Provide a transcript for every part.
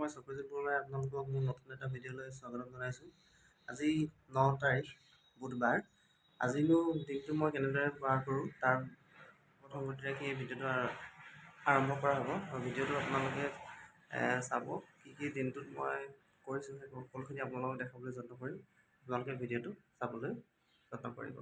মই সত্যজিৎ বৰুৱাই আপোনালোকক মোৰ নতুন এটা ভিডিঅ'লৈ স্বাগতম জনাইছোঁ। আজি 9 তাৰিখ বুধবাৰ। আজিনো দিনটো মই কেনেদৰে পাৰ কৰোঁ তাৰ প্ৰথমতে এই ভিডিঅ'টো আৰম্ভ কৰা হ'ব। আৰু ভিডিঅ'টো আপোনালোকে চাব, কি দিনটোত মই কৰিছোঁ সেই সকলোখিনি আপোনালোকক দেখাবলৈ যত্ন কৰিম। আপোনালোকে ভিডিঅ'টো চাবলৈ যত্ন কৰিব।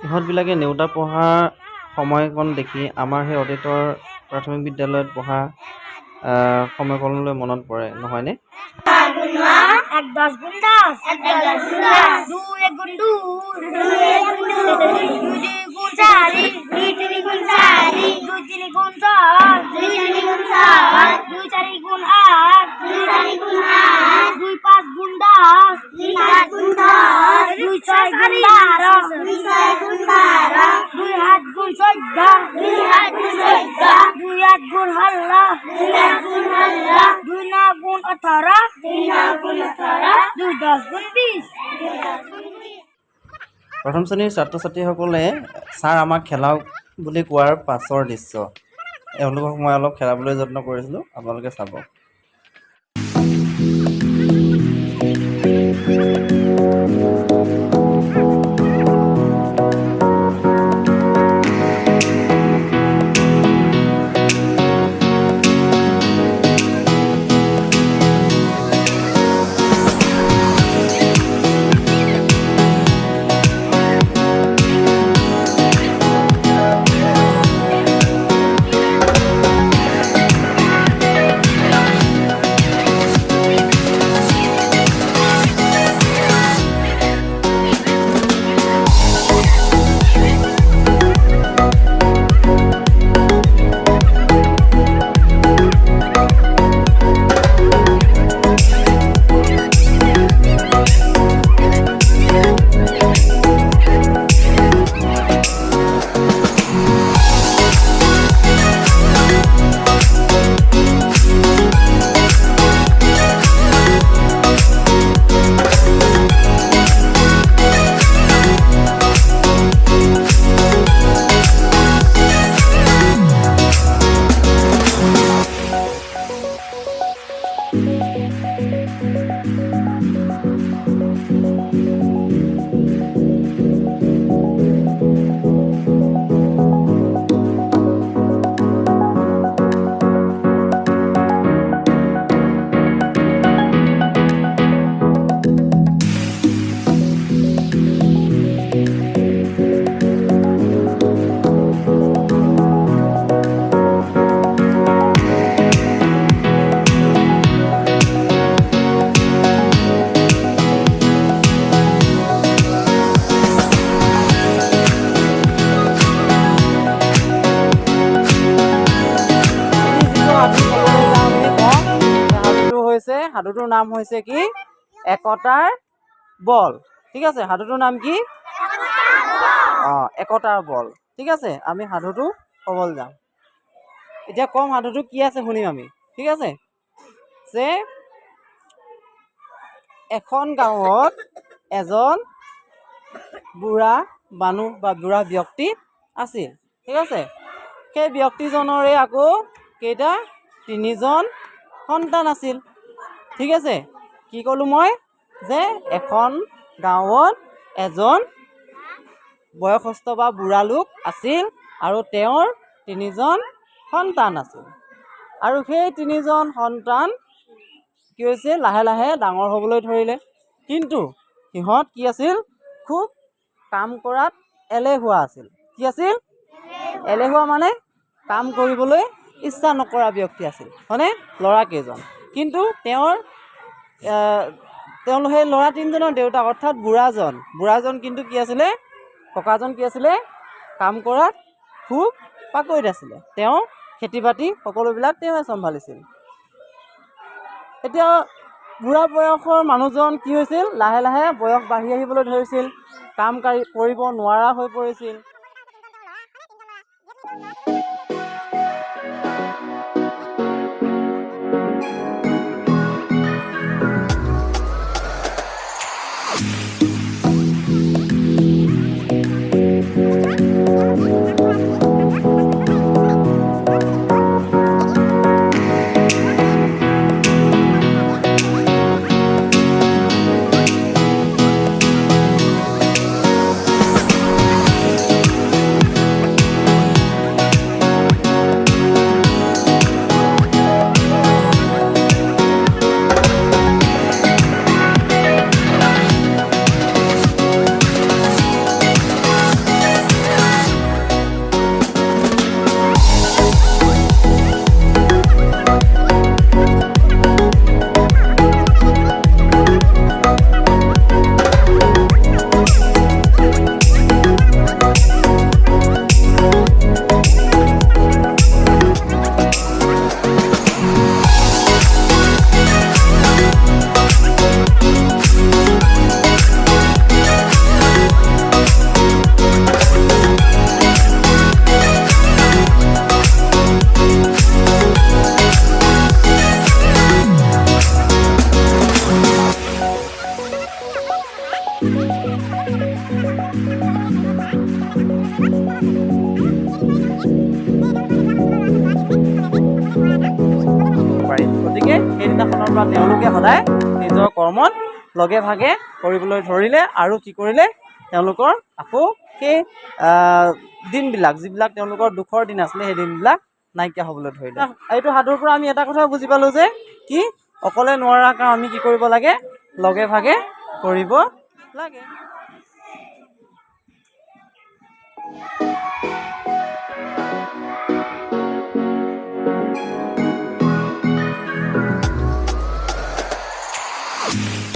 ইহঁতবিলাকে নেওতা পঢ়াৰ সময়কণ দেখি আমাৰ সেই অতীতৰ প্ৰাথমিক বিদ্যালয়ত পঢ়া সময়কণলৈ মনত পৰে, নহয়নে? 1 10 গুণ 10 2 1 গুণ 2 2 গুণ 4 2 গুণ 4 2 3 গুণ 4 2 গুণ 4 2 4 গুণ 8 2 5 গুণ 10 2 6 গুণ 12 2 7 গুণ 2 8 গুণ 14 2 8 গুণ 16 2 9 গুণ 18 2 10 গুণ 20। প্ৰথম শ্ৰেণীৰ ছাত্ৰ ছাত্ৰীসকলে ছাৰ আমাক খেলাওক বুলি কোৱাৰ পাছৰ দৃশ্য। এওঁলোকক মই অলপ খেলাবলৈ যত্ন কৰিছিলোঁ, আপোনালোকে চাব। সাধুটোৰ নাম হৈছে কি? একতাৰ বল। ঠিক আছে, সাধুটোৰ নাম কি? একতাৰ বল। ঠিক আছে, আমি সাধুটো ক'বলৈ যাম। এতিয়া কম সাধুটো কি আছে শুনিম আমি। ঠিক আছে, যে এখন গাঁৱত এজন বুঢ়া মানুহ বা বুঢ়া ব্যক্তি আছিল। ঠিক আছে, সেই ব্যক্তিজনৰে আকৌ কেইটা? 3জন সন্তান আছিল। ঠিক আছে, কি ক'লোঁ মই? যে এখন গাঁৱত এজন বয়সস্থ বা বুঢ়া লোক আছিল আৰু তেওঁৰ 3জন সন্তান আছিল। আৰু সেই 3জন সন্তান কি হৈছে? লাহে লাহে ডাঙৰ হ'বলৈ ধৰিলে। কিন্তু সিহঁত কি আছিল? খুব কাম কৰাত এলেহুৱা আছিল। কি আছিল? এলেহুৱা মানে কাম কৰিবলৈ ইচ্ছা নকৰা ব্যক্তি আছিল, হয়নে? ল'ৰাকেইজন। কিন্তু তেওঁৰ তেওঁলোক সেই ল'ৰা তিনিজনৰ দেউতাক অৰ্থাৎ বুঢ়াজন কিন্তু কি আছিলে, ককাজন কি আছিলে, কাম কৰাত খুব পাকৈত আছিলে। তেওঁ খেতি বাতি সকলোবিলাক তেওঁৱে চম্ভালিছিল। এতিয়া বুঢ়া বয়সৰ মানুহজন কি হৈছিল, লাহে লাহে বয়স বাঢ়ি আহিবলৈ ধৰিছিল, কাম কৰিব নোৱাৰা হৈ পৰিছিল। গতিকে সেইদিনাখনৰ পৰা তেওঁলোকে সদায় নিজৰ কৰ্মত লগে ভাগে কৰিবলৈ ধৰিলে আৰু কি কৰিলে, তেওঁলোকৰ আকৌ সেই দিনবিলাক, যিবিলাক তেওঁলোকৰ দুখৰ দিন আছিলে, সেই দিনবিলাক নাইকিয়া হ'বলৈ ধৰিলে। এইটো সাধুৰ পৰা আমি এটা কথা বুজি পালোঁ যে কি, অকলে নোৱাৰা কাম আমি কি কৰিব লাগে, লগে ভাগে কৰিব লাগে।